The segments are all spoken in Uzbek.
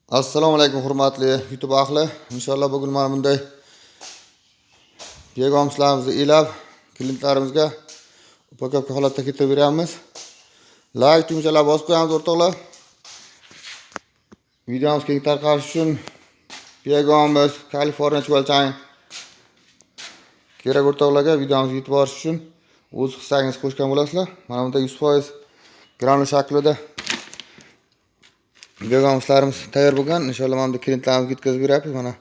Assalomu alaykum hurmatli YouTube ahli. Inshaalloh bugun mana bunday yegomislarimizni elab, klientlarimizga upakabka holatda keltirib beramiz. Like tugmachalar bosib qo'yamiz o'rtoqlar. Videomiz keng tarqalishi uchun yegomis Kaliforniya chuvalchang kerak o'rtoqlarga videomiz yetib borish uchun o'z hissangizni qo'shgan bo'lasizlar. Mana bunday 100% granul shaklida yegomislarimiz tayyor bo'lgan. Inshaalloh mana bu klientlarimizga yetkazib beryapmiz. Mana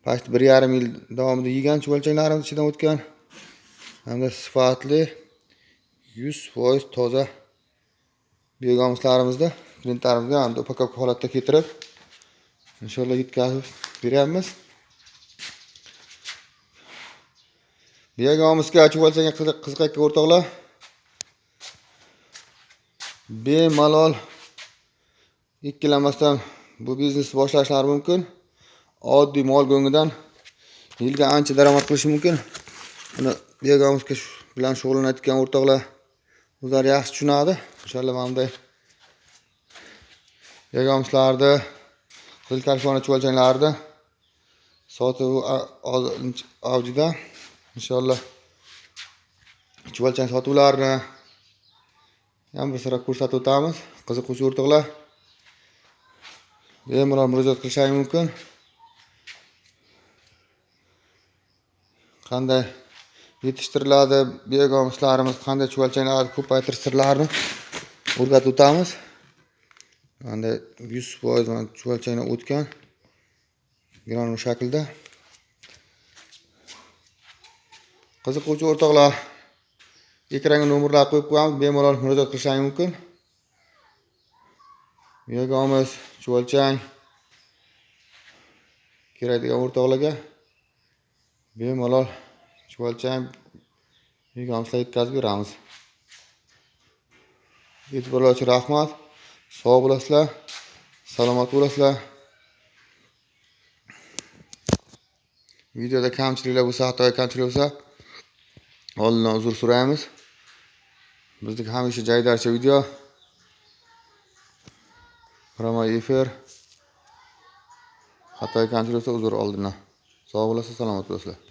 past 1,5 yil davomida yegan chuvalchanglarimiz ichidan o'tgan hamda sifatli 100% toza yegomislarimizni klientlarimizga hamda upakabka holatda keltirib inshaalloh yetkazib beryapmiz. Yegomisga chuvalchanga qiziqayotgan o'rtoqlar bemalol ikkilanmasdan bu biznesni boshlashlari mumkin. Oddiy mol go'ngidan yilga ancha daromad qilish mumkin. Buni yegomis bilan shug'ullanayotgan o'rtoqlar o'zlari yaxshi tushunadi. Inshaalloh mana bunday yegomislarni Qizil Kaliforniya chuvalchanglarida sotuv avjida. Inshaalloh chuvalchang sotuvlarini ham bir sira ko'rsatib o'tamiz. Qiziquvchi o'rtoqlar bemalol murojaat qilishingiz mumkin. Qanday yetishtiriladi, yegomislarimiz qanday chuvalchanglarni ko'paytirish sirlarini o'rgatib o'tamiz. Mana 100% mana chuvalchangdan o'tgan granul shaklda. Qiziquvchi o'rtoqlar ekranga nomerlar qo'yib qo'yamiz, bemalol murojaat qilishingiz mumkin. Yegomis chuvalchang kerak degan o'rtoqlarga bemalol chuvalchang yegomislar yetkazib beramiz. E'tiborlar uchun rahmat. Sog' bo'lasizlar, salomat bo'lasizlar. Videoda kamchiliklar bo'lsa, xatoy kamchilik bo'lsa, oldindan uzr so'raymiz. Bizdagi hamisha joydarcha video, promay efir. Xatoy kamchilik bo'lsa uzr oldindan. Sog' bo'lasizlar, salomat bo'lasizlar.